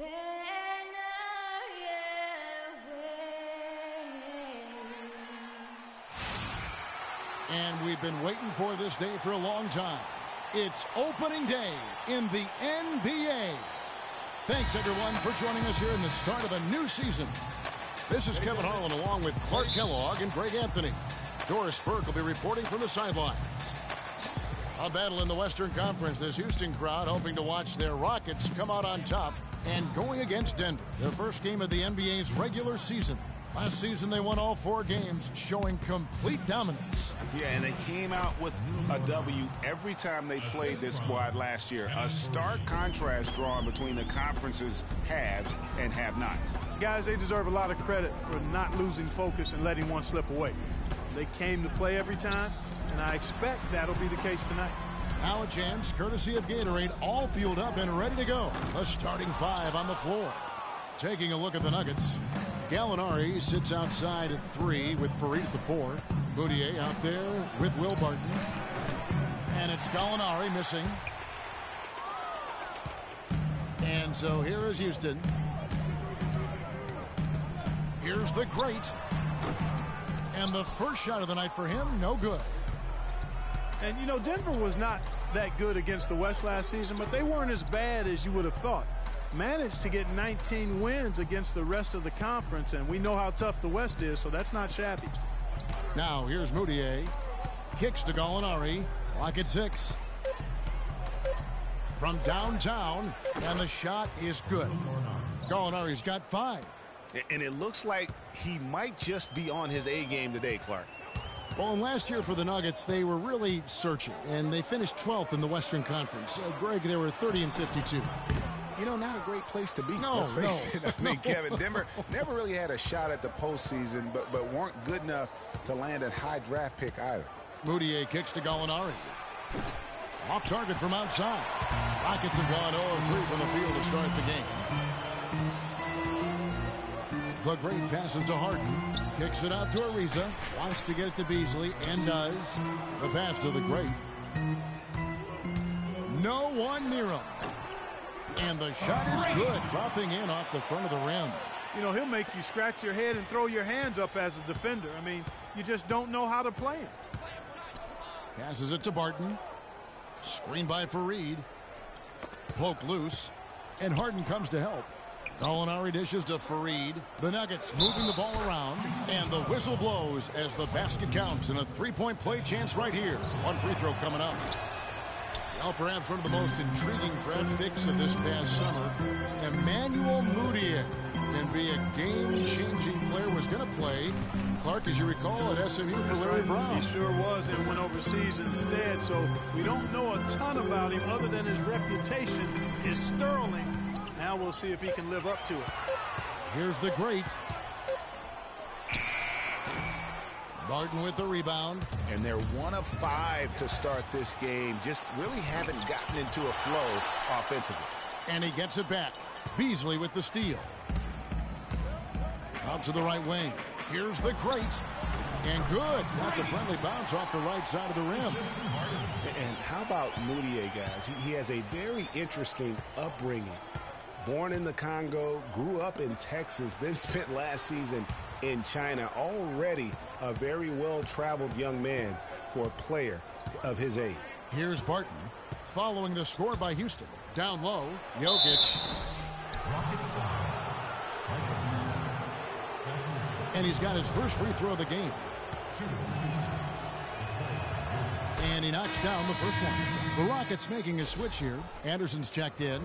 And we've been waiting for this day for a long time. It's opening day in the NBA. Thanks, everyone, for joining us here in the start of a new season. This is Kevin Harlan along with Clark Kellogg and Greg Anthony. Doris Burke will be reporting from the sidelines. A battle in the Western Conference. This Houston crowd hoping to watch their Rockets come out on top and going against Denver. Their first game of the NBA's regular season. Last season, they won all 4 games, showing complete dominance. Yeah, and they came out with a W every time they played this squad last year. A stark contrast drawn between the conference's haves and have-nots. Guys, they deserve a lot of credit for not losing focus and letting one slip away. They came to play every time, and I expect that'll be the case tonight. Now a chance, courtesy of Gatorade, all fueled up and ready to go. The starting 5 on the floor. Taking a look at the Nuggets. Gallinari sits outside at 3 with Farid at the 4. Moutier out there with Will Barton. And it's Gallinari missing. And so here is Houston. Here's the great. And the first shot of the night for him, no good. And, you know, Denver was not that good against the West last season, but they weren't as bad as you would have thought. Managed to get 19 wins against the rest of the conference, and we know how tough the West is, so that's not shabby. Now here's Moutier. Kicks to Gallinari. Lock at 6. From downtown, and the shot is good. Gallinari's got 5. And it looks like he might just be on his A game today, Clark. Well, and last year for the Nuggets, they were really searching, and they finished 12th in the Western Conference. Greg, they were 30-52. You know, not a great place to be. No, let's face it. I mean, Kevin, Denver never really had a shot at the postseason, but weren't good enough to land a high draft pick either. Moutier kicks to Gallinari. Off target from outside. Rockets have gone 0-3 from the field to start the game. The great passes to Harden. Kicks it out to Ariza. Wants to get it to Beasley and does. The pass to the great. No one near him. And the shot is good, dropping in off the front of the rim. You know, he'll make you scratch your head and throw your hands up as a defender. I mean, you just don't know how to play him. Passes it to Barton. Screened by Farid. Poked loose. And Harden comes to help. Gallinari dishes to Farid. The Nuggets moving the ball around. And the whistle blows as the basket counts. And a 3-point play chance right here. One free throw coming up. Well, perhaps one of the most intriguing draft picks of this past summer, Emmanuel Moutier, can be a game-changing player. Was going to play, Clark, as you recall, at SMU for Larry Brown. He sure was, and went overseas instead. So we don't know a ton about him other than his reputation is sterling. Now we'll see if he can live up to it. Here's the great. Barton with the rebound. And they're 1 of 5 to start this game. Just really haven't gotten into a flow offensively. And he gets it back. Beasley with the steal. Out to the right wing. Here's the great. And good. Got the friendly bounce off the right side of the rim. And how about Moutier, guys? He has a very interesting upbringing. Born in the Congo, grew up in Texas, then spent last season in China. Already a very well-traveled young man for a player of his age. Here's Barton following the score by Houston. Down low, Jokic. And he's got his first free throw of the game. And he knocks down the first one. The Rockets making a switch here. Anderson's checked in.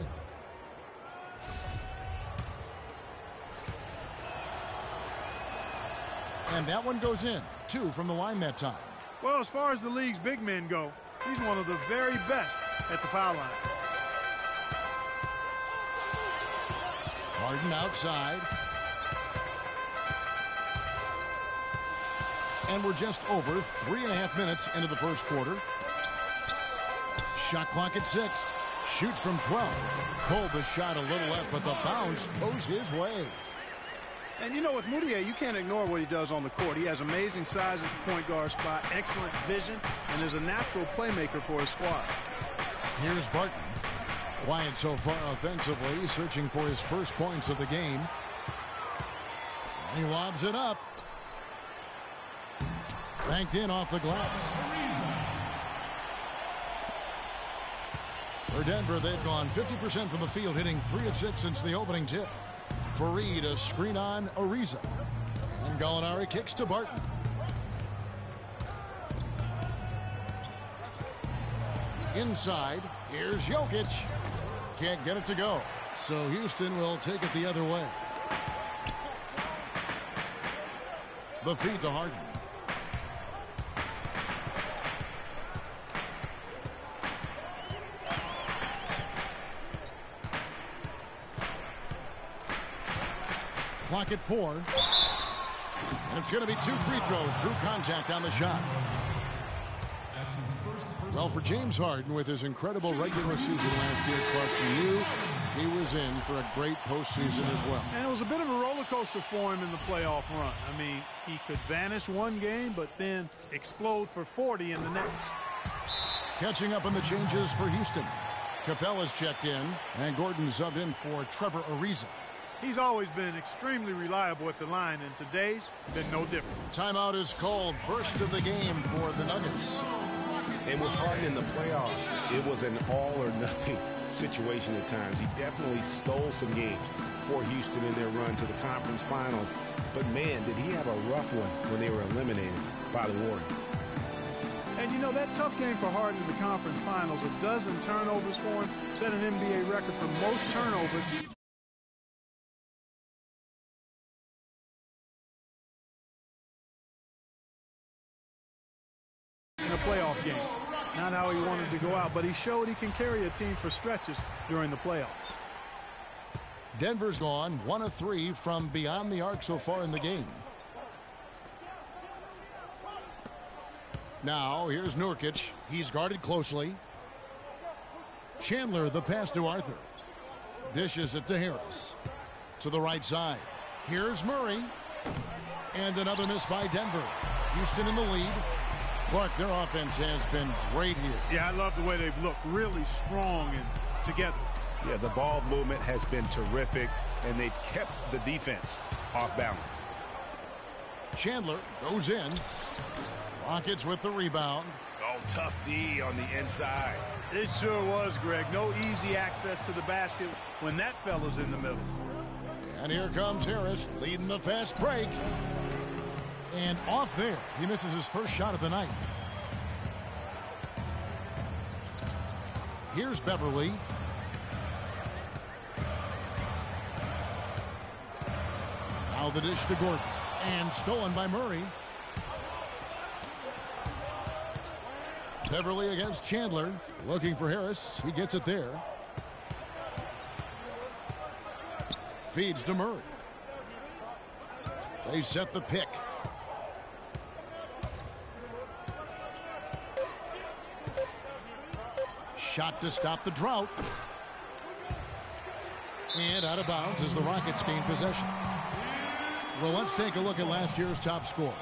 And that one goes in. 2 from the line that time. Well, as far as the league's big men go, he's one of the very best at the foul line. Harden outside. And we're just over 3.5 minutes into the first quarter. Shot clock at 6. Shoots from 12. Pulled the shot a little left, but the bounce goes his way. And, you know, with Moutier, you can't ignore what he does on the court. He has amazing size at the point guard spot, excellent vision, and is a natural playmaker for his squad. Here's Barton. Quiet so far offensively, searching for his first points of the game. And he lobs it up. Banked in off the glass. For Denver, they've gone 50% from the field, hitting 3 of 6 since the opening tip. Fareed, a screen on Ariza. And Gallinari kicks to Barton. Inside, here's Jokic. Can't get it to go. So Houston will take it the other way. The feed to Harden. Clock at 4. And it's going to be 2 free throws. Drew contact on the shot. Well, for James Harden, with his incredible regular season last year costing you, he was in for a great postseason as well. And it was a bit of a roller coaster for him in the playoff run. I mean, he could vanish one game, but then explode for 40 in the next. Catching up on the changes for Houston. Capella's checked in, and Gordon subbed in for Trevor Ariza. He's always been extremely reliable at the line, and today's been no different. Timeout is called. First of the game for the Nuggets. And with Harden in the playoffs, it was an all-or-nothing situation at times. He definitely stole some games for Houston in their run to the conference finals. But, man, did he have a rough one when they were eliminated by the Warriors. And, you know, that tough game for Harden in the conference finals, a dozen turnovers for him, set an NBA record for most turnovers in a playoff game. Not how he wanted to go out, but he showed he can carry a team for stretches during the playoffs. Denver's gone 1 of 3 from beyond the arc so far in the game. Now here's Nurkic. He's guarded closely. Chandler, the pass to Arthur. Dishes it to Harris. To the right side. Here's Murray. And another miss by Denver. Houston in the lead. Clark, their offense has been great here. Yeah, I love the way they've looked. Really strong and together. Yeah, the ball movement has been terrific, and they've kept the defense off balance. Chandler goes in. Rockets with the rebound. Oh, tough D on the inside. It sure was, Greg. No easy access to the basket when that fella's in the middle. And here comes Harris leading the fast break. And off there, he misses his first shot of the night. Here's Beverly. Now the dish to Gordon. And stolen by Murray. Beverly against Chandler. Looking for Harris. He gets it there. Feeds to Murray. They set the pick. Shot to stop the drought. And out of bounds as the Rockets gain possession. Well, let's take a look at last year's top scorers.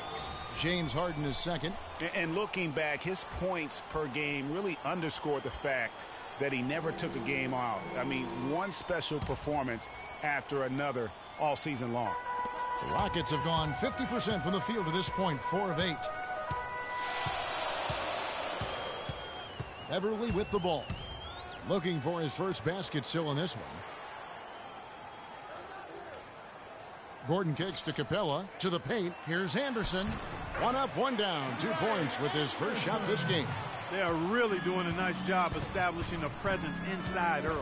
James Harden is second. And looking back, his points per game really underscored the fact that he never took a game off. I mean, one special performance after another all season long. The Rockets have gone 50% from the field to this point, 4 of 8. Beverly with the ball. Looking for his first basket still in this one. Gordon kicks to Capella. To the paint. Here's Anderson. 1 up, 1 down. 2 points with his first shot this game. They are really doing a nice job establishing a presence inside early.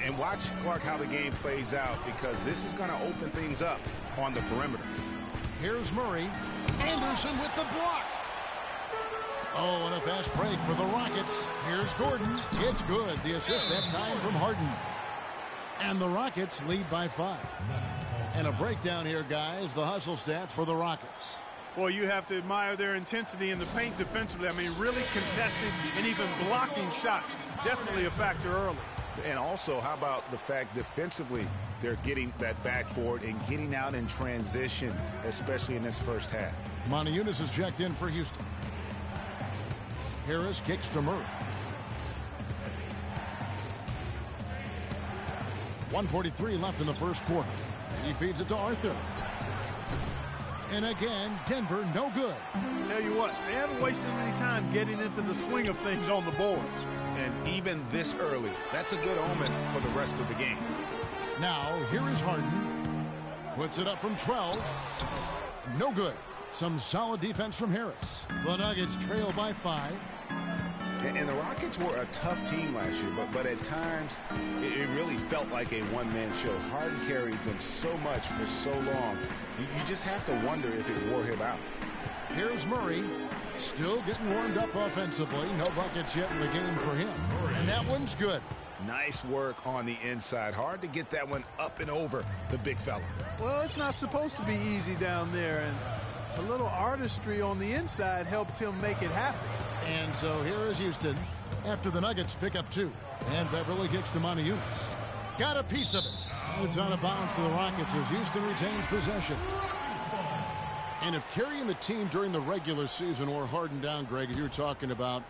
And watch, Clark, how the game plays out, because this is going to open things up on the perimeter. Here's Murray. Anderson with the block. Oh, and a fast break for the Rockets. Here's Gordon. It's good. The assist that time from Harden. And the Rockets lead by 5. And a breakdown here, guys. The hustle stats for the Rockets. Well, you have to admire their intensity in the paint defensively. I mean, really contesting and even blocking shots. Definitely a factor early. And also, how about the fact defensively they're getting that backboard and getting out in transition, especially in this first half. Montejunas is checked in for Houston. Harris kicks to Murray. 1:43 left in the first quarter. He feeds it to Arthur. And again, Denver no good. Tell you what, they haven't wasted any time getting into the swing of things on the boards. And even this early, that's a good omen for the rest of the game. Now, here is Harden. Puts it up from 12. No good. Some solid defense from Harris. The Nuggets trail by 5. And the Rockets were a tough team last year, but at times it really felt like a one-man show. Harden carried them so much for so long. You just have to wonder if it wore him out. Here's Murray, still getting warmed up offensively. No buckets yet in the game for him. And that one's good. Nice work on the inside. Hard to get that one up and over the big fella. Well, it's not supposed to be easy down there, and a little artistry on the inside helped him make it happen. And so here is Houston after the Nuggets pick up 2. And Beverly kicks to Montezumas. Got a piece of it. It's out of bounds to the Rockets as Houston retains possession. And if carrying the team during the regular season or Harden down, Greg, as you were talking about,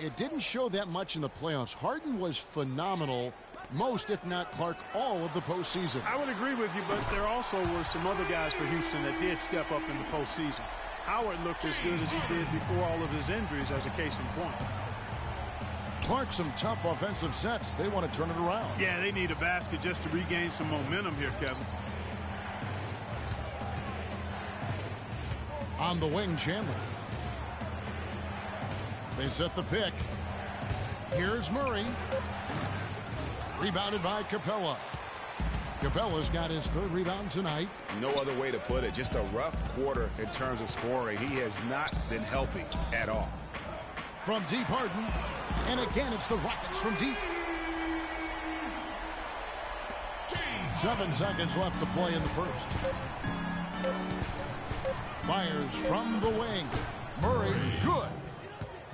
it didn't show that much in the playoffs. Harden was phenomenal most, if not Clark, all of the postseason. I would agree with you, but there also were some other guys for Houston that did step up in the postseason. Howard looked as good as he did before all of his injuries, as a case in point. Clark, some tough offensive sets. They want to turn it around. Yeah, they need a basket just to regain some momentum here, Kevin. On the wing, Chandler. They set the pick. Here's Murray. Rebounded by Capella. Capella's got his 3rd rebound tonight. No other way to put it. Just a rough quarter in terms of scoring. He has not been helping at all. From deep, Harden. And again, it's the Rockets from deep. 7 seconds left to play in the first. Fires from the wing. Murray, good.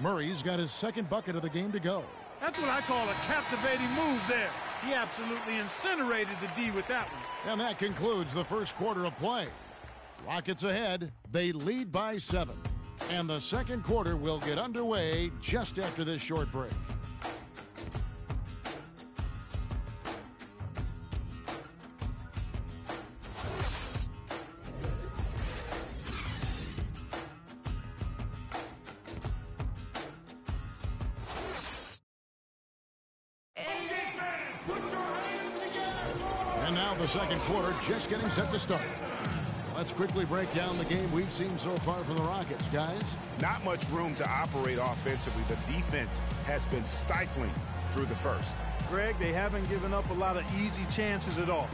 Murray's got his 2nd bucket of the game to go. That's what I call a captivating move there. He absolutely incinerated the D with that one. And that concludes the first quarter of play. Rockets ahead. They lead by 7. And the second quarter will get underway just after this short break. And now the second quarter just getting set to start. Let's quickly break down the game we've seen so far from the Rockets, guys. Not much room to operate offensively. The defense has been stifling through the first. Greg, they haven't given up a lot of easy chances at all.